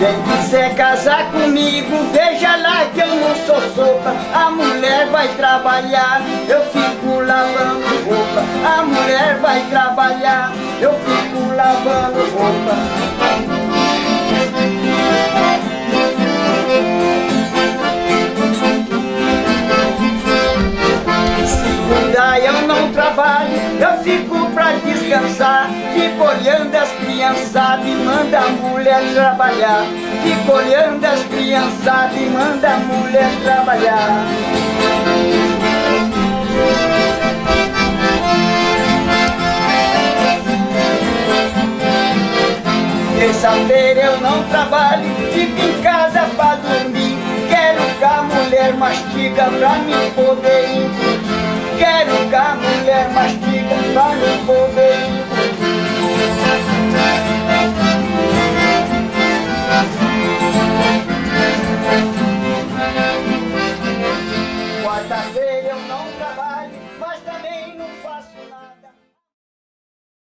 Quem quiser casar comigo, veja lá que eu não sou sopa. A mulher vai trabalhar, eu fico lavando roupa. A mulher vai trabalhar, eu fico lavando roupa. Segunda eu não trabalho, eu fico pra descansar. Fico olhando as criançadas e manda a mulher trabalhar. Fico olhando as criançadas e manda a mulher trabalhar. Terça-feira eu não trabalho, fico em casa pra dormir. Quero que a mulher mastiga pra me poder engolir. Quero que a mulher mastiga pra me poder